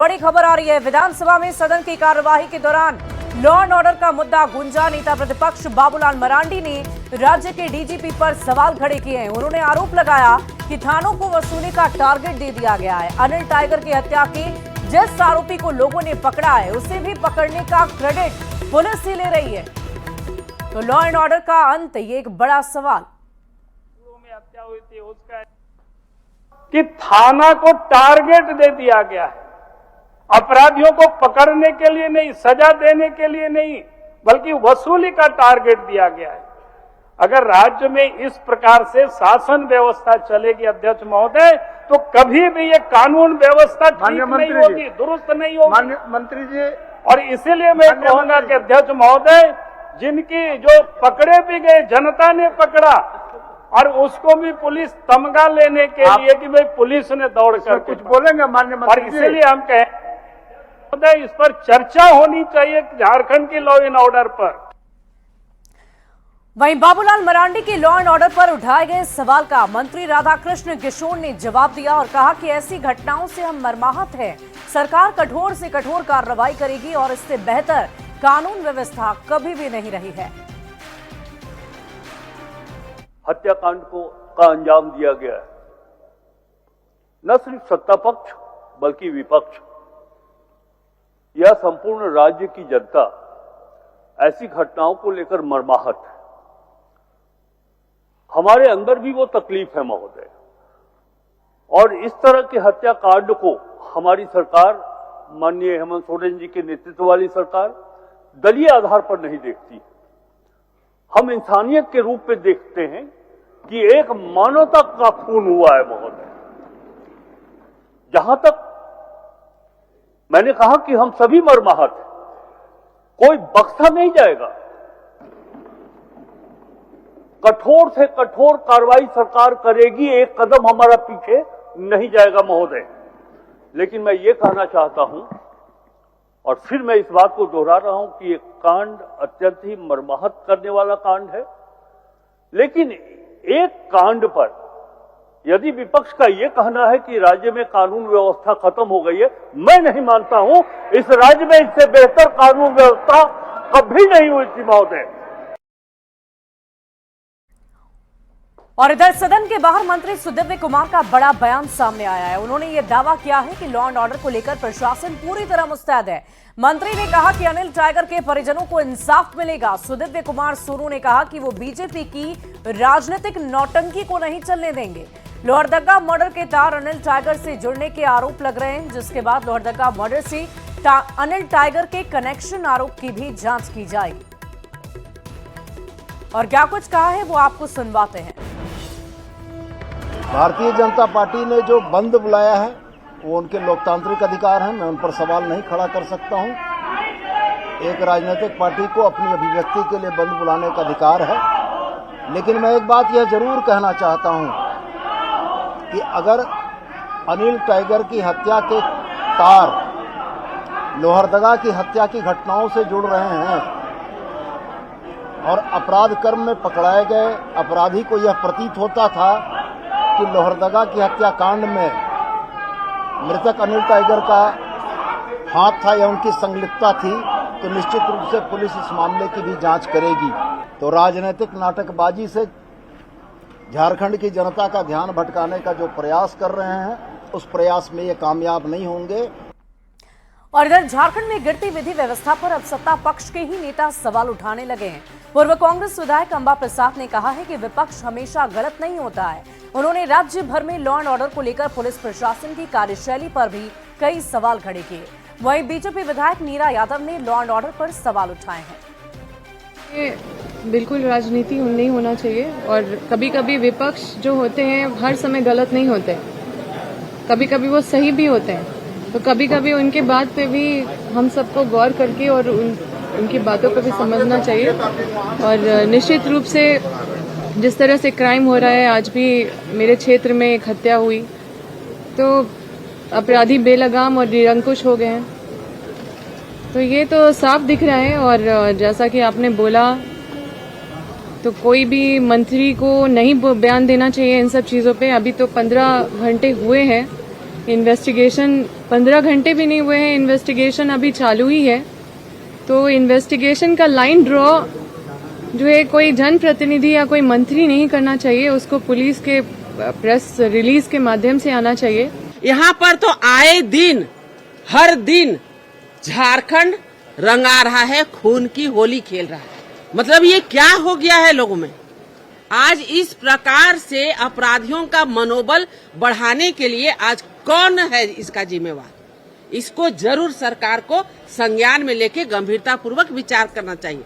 बड़ी खबर आ रही है। विधानसभा में सदन की कार्यवाही के दौरान लॉ एंड ऑर्डर का मुद्दा गूंजा। नेता प्रतिपक्ष बाबूलाल मरांडी ने राज्य के डीजीपी पर सवाल खड़े किए हैं। उन्होंने आरोप लगाया कि थानों को वसूली का टारगेट दे दिया गया है। अनिल टाइगर की हत्या के जिस आरोपी को लोगों ने पकड़ा है, उसे भी पकड़ने का क्रेडिट पुलिस ही ले रही है। तो लॉ एंड ऑर्डर का अंत, ये एक बड़ा सवाल। में हत्या हुई थी उसका कि थाना को टारगेट दे दिया गया है, अपराधियों को पकड़ने के लिए नहीं, सजा देने के लिए नहीं, बल्कि वसूली का टारगेट दिया गया है। अगर राज्य में इस प्रकार से शासन व्यवस्था चलेगी अध्यक्ष महोदय, तो कभी भी ये कानून व्यवस्था ठीक नहीं होगी, दुरुस्त नहीं होगी मंत्री जी। और इसीलिए मैं कहूंगा कि अध्यक्ष महोदय, जिनकी जो पकड़े भी गए, जनता ने पकड़ा और उसको भी पुलिस तमगा लेने के लिए कि भाई पुलिस ने दौड़ कर कुछ बोलेंगे माननीय और मंत्री जी। इसीलिए हम कहें इस पर चर्चा होनी चाहिए झारखंड की लॉ एंड ऑर्डर पर। वहीं बाबूलाल मरांडी के लॉ एंड ऑर्डर पर उठाए गए सवाल का मंत्री राधाकृष्ण किशोर ने जवाब दिया और कहा कि ऐसी घटनाओं से हम मर्माहत हैं। सरकार कठोर से कठोर कार्रवाई करेगी और इससे बेहतर कानून व्यवस्था कभी भी नहीं रही है। हत्याकांड का अंजाम दिया गया है। न सिर्फ सत्ता पक्ष बल्कि विपक्ष, यह संपूर्ण राज्य की जनता ऐसी घटनाओं को लेकर मर्माहत है। हमारे अंदर भी वो तकलीफ है महोदय, और इस तरह के हत्याकांड को हमारी सरकार, माननीय हेमंत सोरेन जी के नेतृत्व वाली सरकार, दलीय आधार पर नहीं देखती। हम इंसानियत के रूप में देखते हैं कि एक मानवता का खून हुआ है महोदय। जहां तक मैंने कहा कि हम सभी मर्माहत हैं, कोई बख्शा नहीं जाएगा। कठोर से कठोर कार्रवाई सरकार करेगी, एक कदम हमारा पीछे नहीं जाएगा महोदय। लेकिन मैं ये कहना चाहता हूं, और फिर मैं इस बात को दोहरा रहा हूं कि एक कांड अत्यंत ही मर्माहत करने वाला कांड है। लेकिन एक कांड पर यदि विपक्ष का यह कहना है कि राज्य में कानून व्यवस्था खत्म हो गई है, मैं नहीं मानता हूं। इस राज्य में इससे बेहतर कानून व्यवस्था कभी नहीं हुई थी महोदय। और इधर सदन के बाहर मंत्री सुदिव्य कुमार का बड़ा बयान सामने आया है। उन्होंने ये दावा किया है कि लॉ एंड ऑर्डर को लेकर प्रशासन पूरी तरह मुस्तैद है। मंत्री ने कहा कि अनिल टाइगर के परिजनों को इंसाफ मिलेगा। सुदिव्य कुमार सोनू ने कहा कि वो बीजेपी की राजनीतिक नौटंकी को नहीं चलने देंगे। लोहरदगा मर्डर के तार अनिल टाइगर से जुड़ने के आरोप लग रहे हैं, जिसके बाद लोहरदगा मर्डर से अनिल टाइगर के कनेक्शन आरोप की भी जांच की जाएगी। और क्या कुछ कहा है वो आपको सुनवाते हैं। भारतीय जनता पार्टी ने जो बंद बुलाया है वो उनके लोकतांत्रिक अधिकार हैं, मैं उन पर सवाल नहीं खड़ा कर सकता हूं। एक राजनीतिक पार्टी को अपनी अभिव्यक्ति के लिए बंद बुलाने का अधिकार है। लेकिन मैं एक बात यह जरूर कहना चाहता हूं कि अगर अनिल टाइगर की हत्या के तार लोहरदगा की हत्या की घटनाओं से जुड़ रहे हैं और अपराध कर्म में पकड़ाए गए अपराधी को यह प्रतीत होता था कि लोहरदगा की हत्याकांड में मृतक अनिल टाइगर का हाथ था या उनकी संलिप्तता थी, तो निश्चित रूप से पुलिस इस मामले की भी जांच करेगी। तो राजनीतिक नाटकबाजी से झारखंड की जनता का ध्यान भटकाने का जो प्रयास कर रहे हैं, उस प्रयास में ये कामयाब नहीं होंगे। और इधर झारखंड में गिरती विधि व्यवस्था पर अब सत्ता पक्ष के ही नेता सवाल उठाने लगे हैं। पूर्व कांग्रेस विधायक अंबा प्रसाद ने कहा है कि विपक्ष हमेशा गलत नहीं होता है। उन्होंने राज्य भर में लॉ एंड ऑर्डर को लेकर पुलिस प्रशासन की कार्यशैली पर भी कई सवाल खड़े किए। वहीं बीजेपी विधायक नीरा यादव ने लॉ एंड ऑर्डर पर सवाल उठाए हैं। ये बिल्कुल राजनीति नहीं होना चाहिए, और कभी कभी विपक्ष जो होते हैं हर समय गलत नहीं होते, कभी कभी वो सही भी होते हैं। तो कभी कभी उनके बात पे भी हम सबको गौर करके और उनकी बातों को भी समझना चाहिए। और निश्चित रूप से जिस तरह से क्राइम हो रहा है, आज भी मेरे क्षेत्र में एक हत्या हुई, तो अपराधी बेलगाम और निरंकुश हो गए हैं। तो ये तो साफ दिख रहा है। और जैसा कि आपने बोला, तो कोई भी मंत्री को नहीं बयान देना चाहिए इन सब चीज़ों पे। अभी तो 15 घंटे हुए हैं इन्वेस्टिगेशन 15 घंटे भी नहीं हुए हैं, इन्वेस्टिगेशन अभी चालू ही है। तो इन्वेस्टिगेशन का लाइन ड्रॉ जो है कोई जनप्रतिनिधि या कोई मंत्री नहीं करना चाहिए, उसको पुलिस के प्रेस रिलीज के माध्यम से आना चाहिए। यहाँ पर तो आए दिन हर दिन झारखंड रंगा रहा है, खून की होली खेल रहा है। मतलब ये क्या हो गया है लोगों में? आज इस प्रकार से अपराधियों का मनोबल बढ़ाने के लिए आज कौन है इसका जिम्मेवार? इसको जरूर सरकार को संज्ञान में लेके गंभीरता पूर्वक विचार करना चाहिए।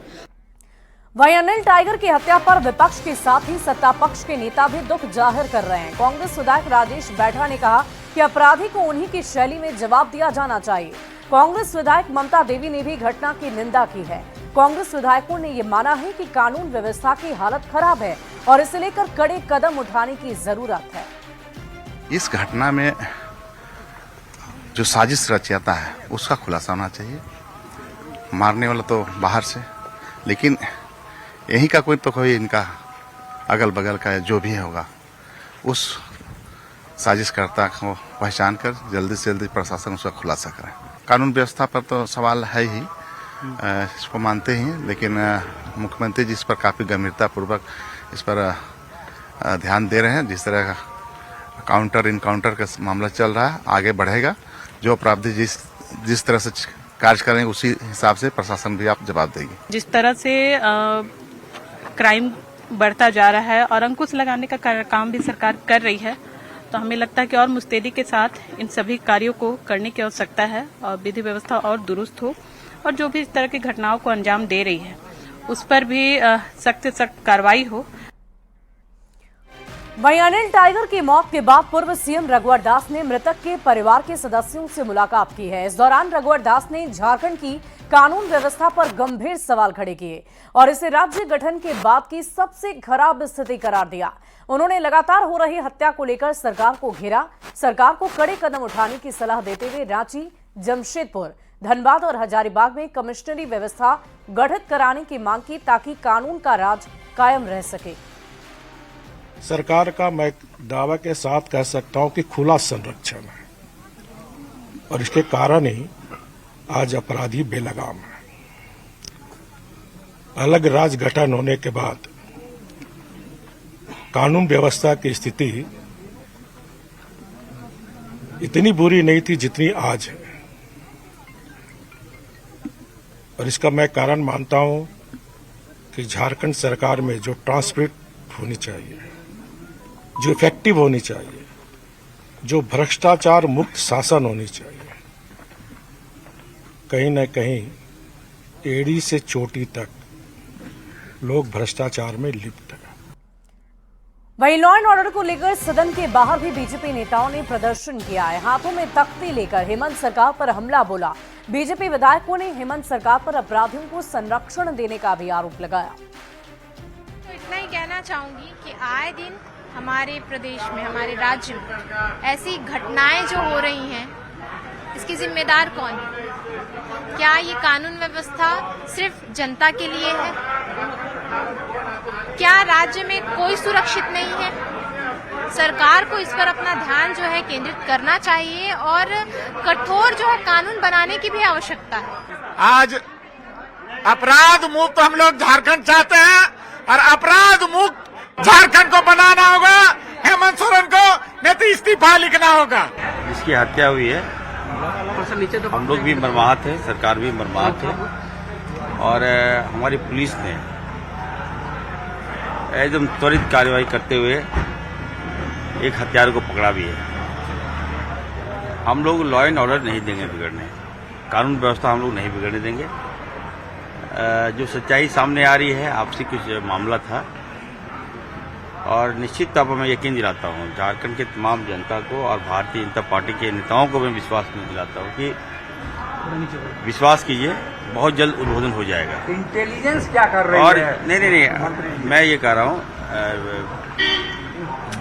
वहीं अनिल टाइगर की हत्या पर विपक्ष के साथ ही सत्ता पक्ष के नेता भी दुख जाहिर कर रहे हैं। कांग्रेस विधायक राजेश बैठा ने कहा कि अपराधी को उन्हीं की शैली में जवाब दिया जाना चाहिए। कांग्रेस विधायक ममता देवी ने भी घटना की निंदा की है। कांग्रेस विधायकों ने ये माना है कि कानून व्यवस्था की हालत खराब है और इसे लेकर कड़े कदम उठाने की जरूरत है। इस घटना में जो साजिश रचयाता है उसका खुलासा होना चाहिए। मारने वाला तो बाहर से, लेकिन यही का कोई इनका अगल बगल का जो भी होगा उस साजिशकर्ता को पहचान कर जल्दी से जल्दी प्रशासन उसका खुलासा करे। कानून व्यवस्था पर तो सवाल है ही, इसको मानते ही, लेकिन मुख्यमंत्री जी इस पर काफी गंभीरता पूर्वक इस पर ध्यान दे रहे हैं। जिस तरह का काउंटर इनकाउंटर का मामला चल रहा है आगे बढ़ेगा। जो अपराधी जिस तरह से कार्य करेंगे उसी हिसाब से प्रशासन भी आप जवाब देगी। जिस तरह से क्राइम बढ़ता जा रहा है और अंकुश लगाने का काम भी सरकार कर रही है, तो हमें लगता है कि और मुस्तैदी के साथ इन सभी कार्यों को करने की आवश्यकता है और विधि व्यवस्था और दुरुस्त हो और जो भी इस तरह की घटनाओं को अंजाम दे रही है उस पर भी सख्त से सख्त कार्रवाई हो। वहीं अनिल टाइगर की मौत के बाद पूर्व सीएम रघुवर दास ने मृतक के परिवार के सदस्यों से मुलाकात की है। इस दौरान रघुवर दास ने झारखंड की कानून व्यवस्था पर गंभीर सवाल खड़े किए और इसे राज्य गठन के बाद की सबसे खराब स्थिति करार दिया। उन्होंने लगातार हो रही हत्या को लेकर सरकार को घेरा। सरकार को कड़े कदम उठाने की सलाह देते हुए रांची, जमशेदपुर, धनबाद और हजारीबाग में कमिश्नरी व्यवस्था गठित कराने की मांग की ताकि कानून का राज कायम रह सके। सरकार का मैं दावा के साथ कह सकता हूं कि खुला संरक्षण है और इसके कारण ही आज अपराधी बेलगाम है। अलग राज्य गठन होने के बाद कानून व्यवस्था की स्थिति इतनी बुरी नहीं थी जितनी आज है और इसका मैं कारण मानता हूं कि झारखंड सरकार में जो ट्रांसपेरेंट होनी चाहिए, जो इफेक्टिव होनी चाहिए, जो भ्रष्टाचार मुक्त शासन होनी चाहिए, कहीं न कहीं एड़ी से चोटी तक लोग भ्रष्टाचार में लिप्त हैं। वहीं लॉ एंड ऑर्डर को लेकर सदन के बाहर भी बीजेपी नेताओं ने प्रदर्शन किया है। हाथों में तख्ती लेकर हेमंत सरकार पर हमला बोला। बीजेपी विधायकों ने हेमंत सरकार पर अपराधियों को संरक्षण देने का भी आरोप लगाया। तो इतना ही कहना चाहूंगी कि आए दिन हमारे प्रदेश में, हमारे राज्य में ऐसी घटनाएं जो हो रही हैं, इसकी जिम्मेदार कौन है? क्या ये कानून व्यवस्था सिर्फ जनता के लिए है? क्या राज्य में कोई सुरक्षित नहीं है? सरकार को इस पर अपना ध्यान जो है केंद्रित करना चाहिए और कठोर जो है कानून बनाने की भी आवश्यकता है। आज अपराध मुक्त हम लोग झारखंड चाहते हैं और अपराध मुक्त झारखंड को बनाना होगा। हेमंत सोरेन को नहीं तो इस्तीफा लिखना होगा। जिसकी हत्या हुई है हम लोग भी मर्माहत है, सरकार भी मर्माहत है और हमारी पुलिस ने एकदम त्वरित कार्रवाई करते हुए एक हत्यारे को पकड़ा भी है। हम लोग लॉ एंड ऑर्डर नहीं देंगे बिगड़ने, कानून व्यवस्था हम लोग नहीं बिगड़ने देंगे। जो सच्चाई सामने आ रही है, आपसी कुछ मामला था और निश्चित तौर पर मैं यकीन दिलाता हूँ झारखंड के तमाम जनता को और भारतीय जनता पार्टी के नेताओं को मैं विश्वास दिलाता हूँ कि विश्वास कीजिए बहुत जल्द उद्बोधन हो जाएगा। इंटेलिजेंस क्या कर रही और है? नहीं, मैं ये कह रहा हूँ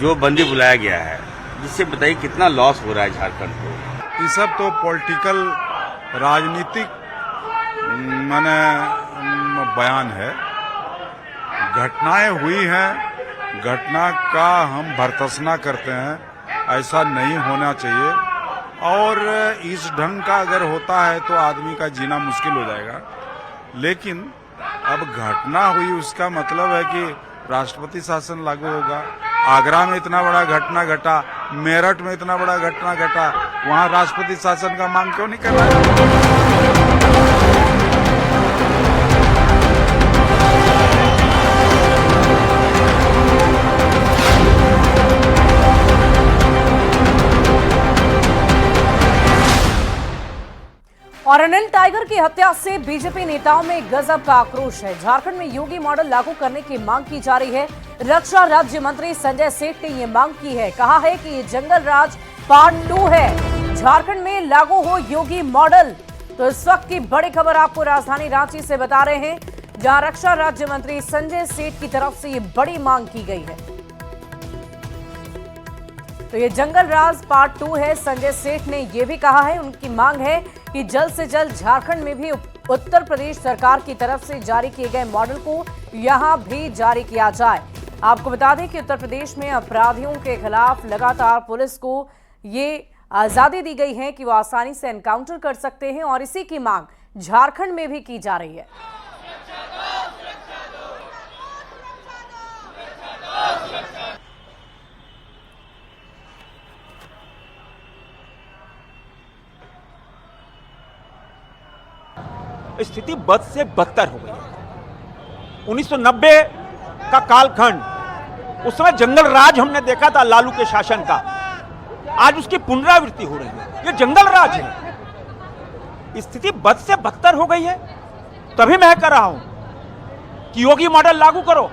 जो बंदी बुलाया गया है जिससे बताइए कितना लॉस हो रहा है झारखंड को। ये सब तो पॉलिटिकल राजनीतिक माने बयान है। घटनाएं हुई हैं, घटना का हम भर्त्सना करते हैं, ऐसा नहीं होना चाहिए। और इस ढंग का अगर होता है तो आदमी का जीना मुश्किल हो जाएगा। लेकिन अब घटना हुई उसका मतलब है कि राष्ट्रपति शासन लागू होगा। आगरा में इतना बड़ा घटना घटा, मेरठ में इतना बड़ा घटना घटा, वहां राष्ट्रपति शासन का मांग क्यों नहीं कर रहा है? और अनिल टाइगर की हत्या से बीजेपी नेताओं में गजब का आक्रोश है। झारखंड में योगी मॉडल लागू करने की मांग की जा रही है। रक्षा राज्य मंत्री संजय सेठ ने ये मांग की है। कहा है कि ये जंगल राज पार्ट 2 है। झारखंड में लागू हो योगी मॉडल। तो इस वक्त की बड़ी खबर आपको राजधानी रांची से बता रहे हैं, जहां रक्षा राज्य मंत्री संजय सेठ की तरफ से ये बड़ी मांग की गई है। तो ये जंगल राज पार्ट 2 है। संजय सेठ ने यह भी कहा है, उनकी मांग है कि जल्द से जल्द झारखंड में भी उत्तर प्रदेश सरकार की तरफ से जारी किए गए मॉडल को यहां भी जारी किया जाए। आपको बता दें कि उत्तर प्रदेश में अपराधियों के खिलाफ लगातार पुलिस को ये आजादी दी गई है कि वो आसानी से एनकाउंटर कर सकते हैं, और इसी की मांग झारखंड में भी की जा रही है। स्थिति बद से बदतर हो गई है। 1990 का कालखंड, उस समय जंगल राज हमने देखा था लालू के शासन का, आज उसकी पुनरावृत्ति हो रही है। ये जंगल राज है। स्थिति बद से बदतर हो गई है। तभी मैं कह रहा हूं कि योगी मॉडल लागू करो।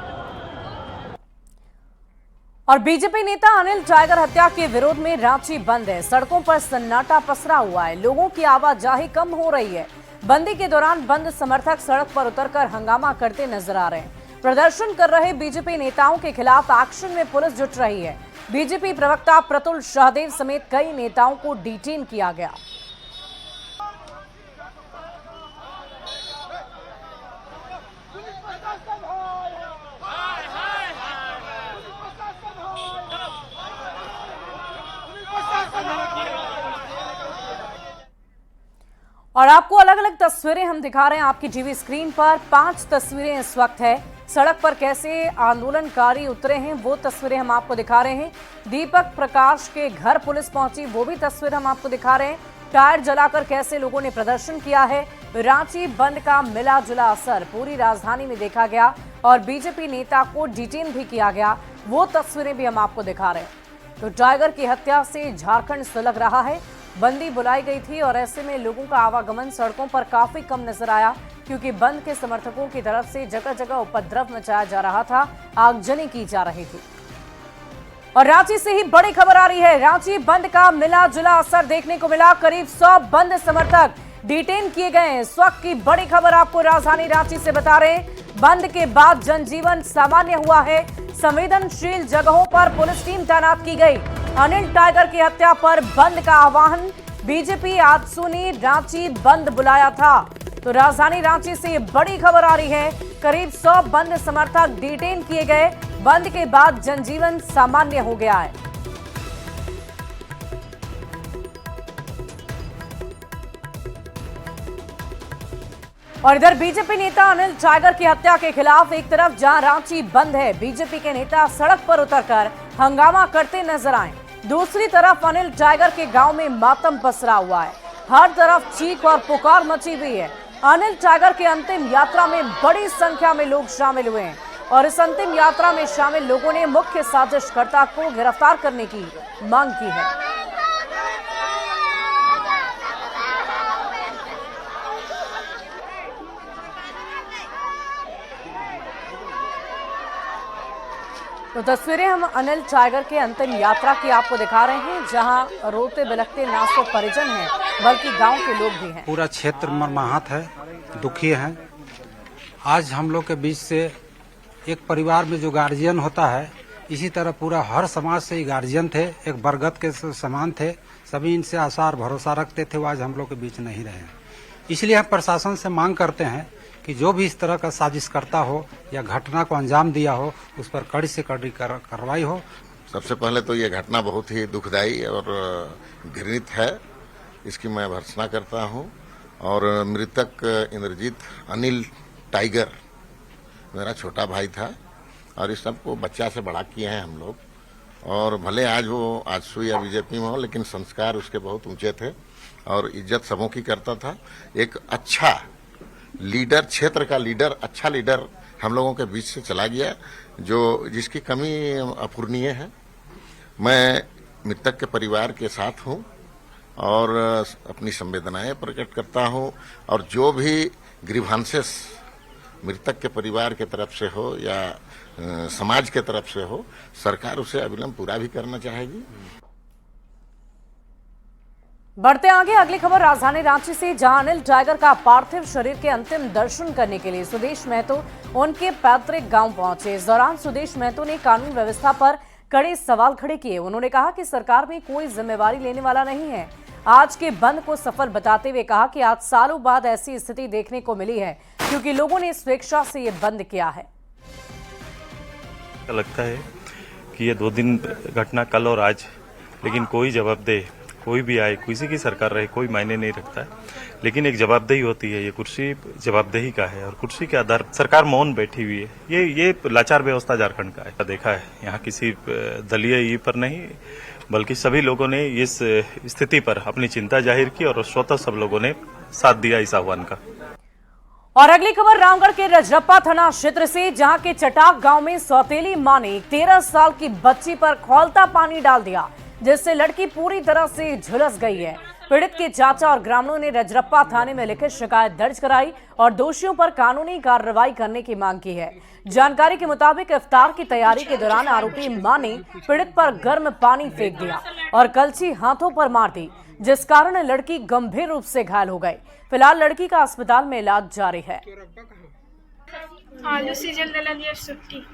और बीजेपी नेता अनिल टाइगर हत्या के विरोध में रांची बंद है। सड़कों पर सन्नाटा पसरा हुआ है। लोगों की आवाजाही कम हो रही है। बंदी के दौरान बंद समर्थक सड़क पर उतरकर हंगामा करते नजर आ रहे हैं। प्रदर्शन कर रहे बीजेपी नेताओं के खिलाफ एक्शन में पुलिस जुट रही है। बीजेपी प्रवक्ता प्रतुल शाहदेव समेत कई नेताओं को डिटेन किया गया। और आपको अलग अलग तस्वीरें हम दिखा रहे हैं आपकी टीवी स्क्रीन पर। 5 तस्वीरें इस वक्त है। सड़क पर कैसे आंदोलनकारी उतरे हैं वो तस्वीरें हम आपको दिखा रहे हैं। दीपक प्रकाश के घर पुलिस पहुंची, वो भी तस्वीर हम आपको दिखा रहे हैं। टायर जलाकर कैसे लोगों ने प्रदर्शन किया है। रांची बंद का मिला जुला असर पूरी राजधानी में देखा गया और बीजेपी नेता को डिटेन भी किया गया, वो तस्वीरें भी हम आपको दिखा रहे हैं। तो टाइगर की हत्या से झारखंड सुलग रहा है। बंदी बुलाई गई थी और ऐसे में लोगों का आवागमन सड़कों पर काफी कम नजर आया, क्योंकि बंद के समर्थकों की तरफ से जगह जगह उपद्रव मचाया जा रहा था, आगजनी की जा रही थी। और रांची से ही बड़ी खबर आ रही है। रांची बंद का मिला जुला असर देखने को मिला। करीब 100 बंद समर्थक डिटेन किए गए हैं। इस वक्त की बड़ी खबर आपको राजधानी रांची से बता रहे हैं। बंद के बाद जनजीवन सामान्य हुआ है। संवेदनशील जगहों पर पुलिस टीम तैनात की गई। अनिल टाइगर की हत्या पर बंद का आह्वान। बीजेपी आजसू ने रांची बंद बुलाया था। तो राजधानी रांची से ये बड़ी खबर आ रही है। करीब 100 बंद समर्थक डिटेन किए गए। बंद के बाद जनजीवन सामान्य हो गया है। और इधर बीजेपी नेता अनिल टाइगर की हत्या के खिलाफ एक तरफ जहां रांची बंद है, बीजेपी के नेता सड़क पर उतरकर हंगामा करते नजर आए। दूसरी तरफ अनिल टाइगर के गांव में मातम पसरा हुआ है। हर तरफ चीख और पुकार मची हुई है। अनिल टाइगर की अंतिम यात्रा में बड़ी संख्या में लोग शामिल हुए हैं और इस अंतिम यात्रा में शामिल लोगों ने मुख्य साजिशकर्ता को गिरफ्तार करने की मांग की है। तो तस्वीरें हम अनिल टाइगर के अंतिम यात्रा की आपको दिखा रहे हैं, जहां रोते बिलखते ना सिर्फ परिजन हैं बल्कि गांव के लोग भी हैं। पूरा क्षेत्र मर्माहत है, दुखी है। आज हम लोग के बीच से एक परिवार में जो गार्जियन होता है, इसी तरह पूरा हर समाज से ही गार्जियन थे, एक बरगद के समान थे। सभी इनसे आशा और भरोसा रखते थे, वो आज हम लोग के बीच नहीं रहे। इसलिए हम प्रशासन से मांग करते हैं कि जो भी इस तरह का साजिश करता हो या घटना को अंजाम दिया हो, उस पर कड़ी से कड़ी कार्रवाई हो। सबसे पहले तो ये घटना बहुत ही दुखदायी और घृणित है इसकी मैं भर्त्सना करता हूं। और मृतक इंद्रजीत अनिल टाइगर मेरा छोटा भाई था और इस सबको बच्चा से बड़ा किए हैं हम लोग। और भले आज वो आजसू या बीजेपी में हो, लेकिन संस्कार उसके बहुत ऊंचे थे और इज्जत सबों की करता था। एक अच्छा लीडर, क्षेत्र का लीडर, अच्छा लीडर हम लोगों के बीच से चला गया, जो जिसकी कमी अपूरणीय है। मैं मृतक के परिवार के साथ हूं और अपनी संवेदनाएं प्रकट करता हूं। और जो भी ग्रीवांसेस मृतक के परिवार के तरफ से हो या समाज के तरफ से हो, सरकार उसे अविलंब पूरा भी करना चाहेगी। बढ़ते आगे अगली खबर राजधानी रांची से, जहां अनिल टाइगर का पार्थिव शरीर के अंतिम दर्शन करने के लिए सुदेश महतो उनके पैतृक गांव पहुंचे। इस दौरान सुदेश महतो ने कानून व्यवस्था पर कड़े सवाल खड़े किए। उन्होंने कहा कि सरकार में कोई जिम्मेवारी लेने वाला नहीं है। आज के बंद को सफल बताते हुए कहा कि आज सालों बाद ऐसी स्थिति देखने को मिली है क्योंकि लोगों ने स्वेच्छा से ये बंद किया है। लगता है कि ये 2 दिन घटना कल और आज, लेकिन कोई जवाबदेह, कोई भी आए, किसी की सरकार रहे, कोई मायने नहीं रखता है, लेकिन एक जवाबदेही होती है। ये कुर्सी जवाबदेही का है और कुर्सी के आधार सरकार मौन बैठी हुई है। ये लाचार व्यवस्था झारखंड का है। देखा है यहाँ किसी दलीय पर नहीं, बल्कि सभी लोगों ने इस स्थिति पर अपनी चिंता जाहिर की और स्वतः सब लोगों ने साथ दिया इस आह्वान का। और अगली खबर रामगढ़ के रजरप्पा थाना क्षेत्र से, जहां के चटाक गांव में सौतेली मां ने 13 साल की बच्ची पर खौलता पानी डाल दिया, जिससे लड़की पूरी तरह से झुलस गई है। पीड़ित के चाचा और ग्रामीणों ने रजरप्पा थाने में लिखित शिकायत दर्ज कराई और दोषियों पर कानूनी कार्रवाई करने की मांग की है। जानकारी के मुताबिक इफ्तार की तैयारी के दौरान आरोपी मां ने पीड़ित पर गर्म पानी फेंक दिया और कलछी हाथों पर मार दी, जिस कारण लड़की गंभीर रूप से घायल हो गई। फिलहाल लड़की का अस्पताल में इलाज जारी है। आलू सीजल दिलिए छुट्टी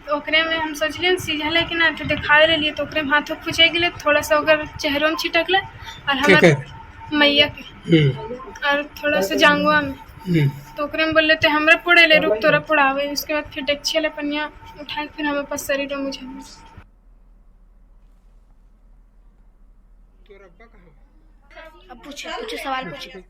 तो ओकरे में हम सोचलिए सीझल है कि ना, तो दिखाए रही तो ओकरे में हाथों खुचे गए, थोड़ा सा ओकर चेहरों में छिटकले और हमारे मैया के और थोड़ा सा जांगुआ में, तो ओकरे में बोले थे हमरा पुड़े ले, रुक तोरा पुड़ावे। उसके बाद फिर डेक्ची ले पनिया उठाए, फिर हमें पास शरीर में मुझे पूछे सवाल पूछे।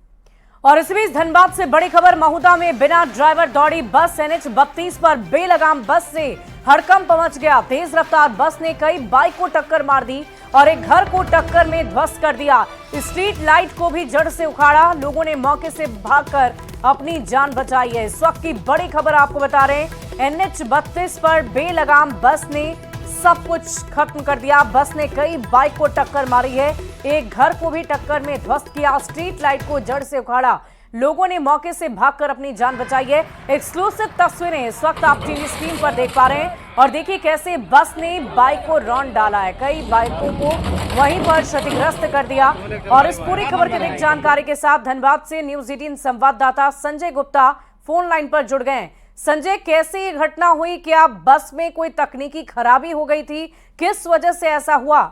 और इस बीच धनबाद से बड़ी खबर, महुदा में बिना ड्राइवर दौड़ी बस NH 32 पर बेलगाम बस से हड़कंप मच गया। तेज रफ्तार बस ने कई बाइक को टक्कर मार दी और एक घर को टक्कर में ध्वस्त कर दिया। स्ट्रीट लाइट को भी जड़ से उखाड़ा। लोगों ने मौके से भागकर अपनी जान बचाई है। इस वक्त की बड़ी खबर आपको बता रहे हैं, NH 32 पर बेलगाम बस ने सब कुछ खत्म कर दिया। बस ने कई बाइक को टक्कर मारी है, एक घर को भी टक्कर में ध्वस्त किया, स्ट्रीट लाइट को जड़ से उखाड़ा। लोगों ने मौके से भागकर अपनी जान बचाई है। एक्सक्लूसिव तस्वीरें इस वक्त आप टीवी स्क्रीन पर देख पा रहे हैं और देखिए कैसे बस ने बाइक को रौंद डाला है, कई बाइकों को वहीं पर क्षतिग्रस्त कर दिया। और इस पूरी खबर की अधिक जानकारी के साथ धनबाद से न्यूज 18 संवाददाता संजय गुप्ता फोन लाइन पर जुड़ गए। संजय, कैसे ये घटना हुई? क्या बस में कोई तकनीकी खराबी हो गई थी? किस वजह से ऐसा हुआ?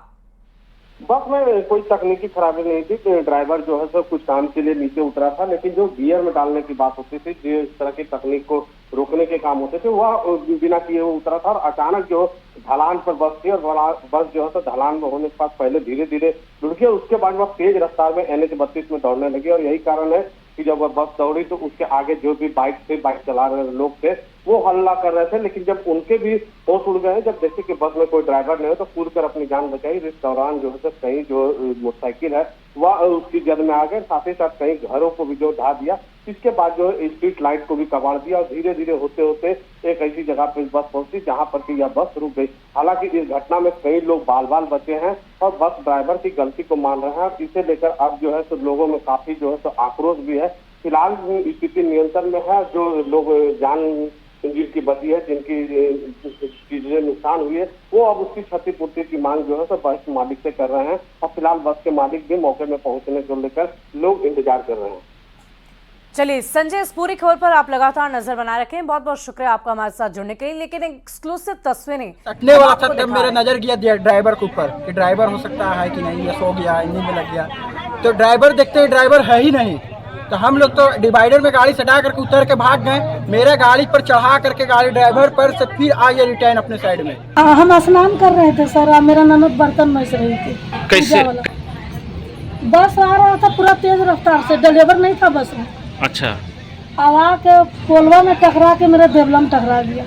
बस में कोई तकनीकी खराबी नहीं थी, तो ड्राइवर जो है सो कुछ काम के लिए नीचे उतरा था, लेकिन जो गियर में डालने की बात होती थी, जो इस तरह की तकनीक को रोकने के काम होते थे, वह बिना किए वो उतरा था और अचानक जो ढलान पर बस थी और बस जो है तो ढलान में होने के बाद पहले धीरे धीरे रुक गई, उसके बाद वह तेज रफ्तार में NH 32 में दौड़ने लगी। और यही कारण है कि जब वह बस दौड़ी तो उसके आगे जो भी बाइक चला रहे लोग थे वो हल्ला कर रहे थे, लेकिन जब उनके भी होश उड़ गए, जब देखे कि बस में कोई ड्राइवर नहीं है तो कूद कर अपनी जान बचाई। इस दौरान जो है कहीं जो मोटरसाइकिल है वह उसकी जद में आ गए, साथ ही साथ कई घरों को भी जो ढा दिया। इसके बाद जो स्ट्रीट लाइट को भी कबाड़ दिया और धीरे धीरे होते होते एक ऐसी जगह पर बस पहुंची जहां पर कि यह बस रुक गई। हालांकि इस घटना में कई लोग बाल बाल बचे हैं और बस ड्राइवर की गलती को मान रहे हैं और इसे लेकर अब जो है तो लोगों में काफी जो है तो आक्रोश भी है। फिलहाल स्थिति नियंत्रण में है। जो लोग जान जिनकी बची है, जिनकी चीजें नुकसान हुई है, वो अब उसकी क्षतिपूर्ति की मांग जो है तो बस मालिक से कर रहे हैं और फिलहाल बस के मालिक भी मौके में पहुंचने को लेकर लोग इंतजार कर रहे हैं। चलिए संजय, इस पूरी खबर पर आप लगातार नजर बनाए रखें। बहुत बहुत शुक्रिया आपका हमारे साथ जुड़ने के लिए। लेकिन एक्सक्लूसिव तस्वीरें कटने वाला था तब मेरा नजर गया ड्राइवर के ऊपर कि ड्राइवर हो सकता है कि नहीं, ये सो गया, इंजन में लग गया, तो ड्राइवर देखते ड्राइवर है ही नहीं, तो हम लोग तो डिवाइडर में गाड़ी सटा करके उतर के भाग गए। मेरे गाड़ी पर चढ़ा करके गाड़ी ड्राइवर पर से फिर आगे रिटर्न अपने साइड में। हम स्नान कर रहे थे सर, मेरा ननद बर्तन मैस रही थी। कैसे बस आ रहा था पूरा तेज रफ्तार से, ड्राइवर नहीं था बस में। अच्छा। आवा के पोलवा में टकरा के मेरा देवला में टकरा गया।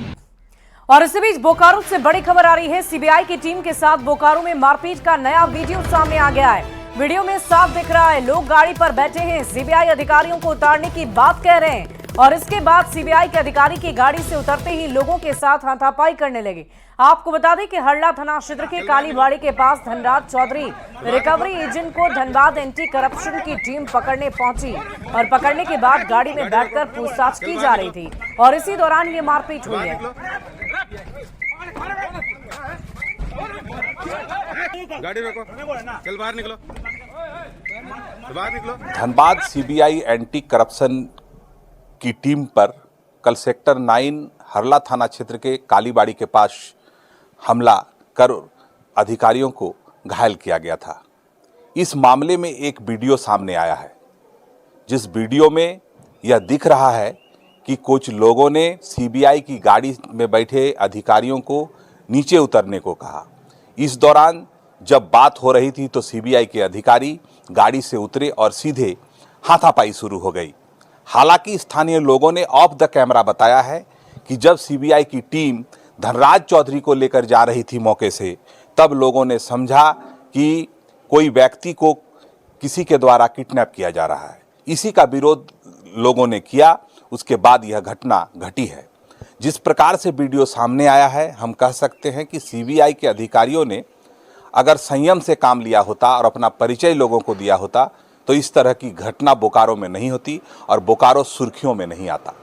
और इसी बीच बोकारो से बड़ी खबर आ रही है। सीबीआई की टीम के साथ बोकारो में मारपीट का नया वीडियो सामने आ गया है। वीडियो में साफ दिख रहा है लोग गाड़ी पर बैठे हैं, सीबीआई अधिकारियों को उतारने की बात कह रहे हैं और इसके बाद सीबीआई के अधिकारी की गाड़ी से उतरते ही लोगों के साथ हाथापाई करने लगे। आपको बता दें कि हरला थाना क्षेत्र के कालीबाड़ी के पास धनराज चौधरी रिकवरी एजेंट को धनबाद एंटी करप्शन की टीम पकड़ने पहुंची और पकड़ने के बाद गाड़ी में बैठकर पूछताछ की जा रही थी और इसी दौरान ये मारपीट हुई है। गाड़ी रोको, चल बाहर निकलो, बाहर निकलो। धनबाद सीबीआई एंटी करप्शन की टीम पर कल सेक्टर 9 हरला थाना क्षेत्र के कालीबाड़ी के पास हमला कर अधिकारियों को घायल किया गया था। इस मामले में एक वीडियो सामने आया है, जिस वीडियो में यह दिख रहा है कि कुछ लोगों ने सीबीआई की गाड़ी में बैठे अधिकारियों को नीचे उतरने को कहा। इस दौरान जब बात हो रही थी तो सीबीआई के अधिकारी गाड़ी से उतरे और सीधे हाथापाई शुरू हो गई। हालांकि स्थानीय लोगों ने ऑफ द कैमरा बताया है कि जब सीबीआई की टीम धनराज चौधरी को लेकर जा रही थी मौके से, तब लोगों ने समझा कि कोई व्यक्ति को किसी के द्वारा किडनैप किया जा रहा है। इसी का विरोध लोगों ने किया, उसके बाद यह घटना घटी है। जिस प्रकार से वीडियो सामने आया है, हम कह सकते हैं कि सीबीआई के अधिकारियों ने अगर संयम से काम लिया होता और अपना परिचय लोगों को दिया होता तो इस तरह की घटना बोकारो में नहीं होती और बोकारो सुर्खियों में नहीं आता।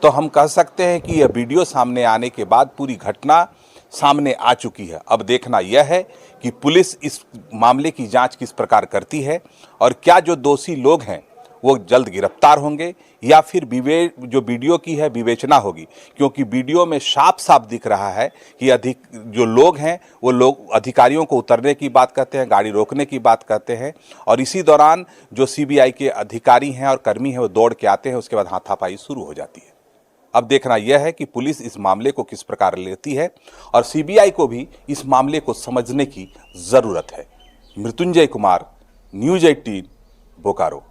तो हम कह सकते हैं कि यह वीडियो सामने आने के बाद पूरी घटना सामने आ चुकी है। अब देखना यह है कि पुलिस इस मामले की जांच किस प्रकार करती है और क्या जो दोषी लोग हैं वो जल्द गिरफ्तार होंगे या फिर जो वीडियो की है विवेचना होगी, क्योंकि वीडियो में साफ साफ दिख रहा है कि जो लोग हैं वो लोग अधिकारियों को उतरने की बात कहते हैं, गाड़ी रोकने की बात कहते हैं और इसी दौरान जो सीबीआई के अधिकारी हैं और कर्मी हैं वो दौड़ के आते हैं, उसके बाद हाथापाई शुरू हो जाती है। अब देखना यह है कि पुलिस इस मामले को किस प्रकार लेती है और सीबीआई को भी इस मामले को समझने की जरूरत है। मृत्युंजय कुमार, न्यूज 18, बोकारो।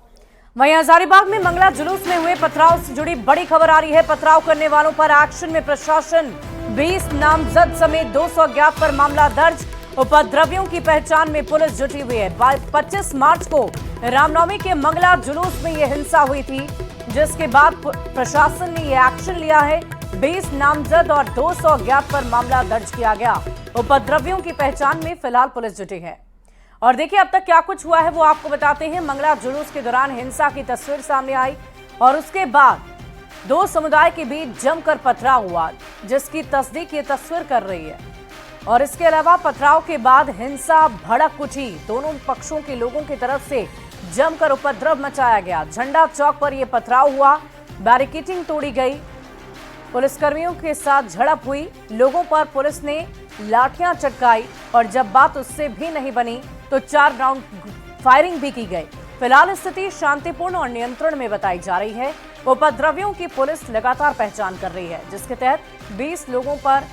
वहीं हजारीबाग में मंगला जुलूस में हुए पथराव से जुड़ी बड़ी खबर आ रही है। पथराव करने वालों पर एक्शन में प्रशासन, 20 नामजद समेत 200 अज्ञात पर मामला दर्ज। उपद्रवियों की पहचान में पुलिस जुटी हुई है। 25 मार्च को रामनवमी के मंगला जुलूस में यह हिंसा हुई थी, जिसके बाद प्रशासन ने यह एक्शन लिया है। 20 नामजद और 200 अज्ञात पर मामला दर्ज किया गया। उपद्रवियों की पहचान में फिलहाल पुलिस जुटी है। और देखिए अब तक क्या कुछ हुआ है वो आपको बताते हैं। मंगला जुलूस के दौरान हिंसा की तस्वीर सामने आई और उसके बाद दो समुदाय के बीच जमकर पथराव हुआ, जिसकी तस्दीक ये तस्वीर कर रही है। और इसके अलावा पथराव के बाद हिंसा भड़क उठी। दोनों पक्षों के लोगों की तरफ से जमकर उपद्रव मचाया गया। झंडा चौक पर यह पथराव हुआ, बैरिकेडिंग तोड़ी गई, पुलिसकर्मियों के साथ झड़प हुई, लोगों पर पुलिस ने लाठियां चटकाई और जब बात उससे भी नहीं बनी तो 4 राउंड फायरिंग भी की गई। फिलहाल स्थिति शांतिपूर्ण और नियंत्रण में बताई जा रही है। उपद्रवियों की पुलिस लगातार पहचान कर रही है, जिसके तहत 20 लोगों पर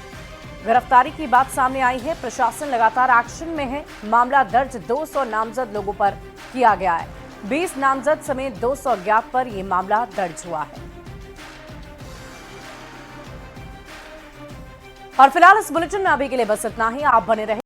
गिरफ्तारी की बात सामने आई है। प्रशासन लगातार एक्शन में है। मामला दर्ज 200 नामजद लोगों पर किया गया है। 20 नामजद समेत 200 अज्ञात पर यह मामला दर्ज हुआ है। और फिलहाल इस बुलेटिन में अभी के लिए बस इतना ही। आप बने रहे।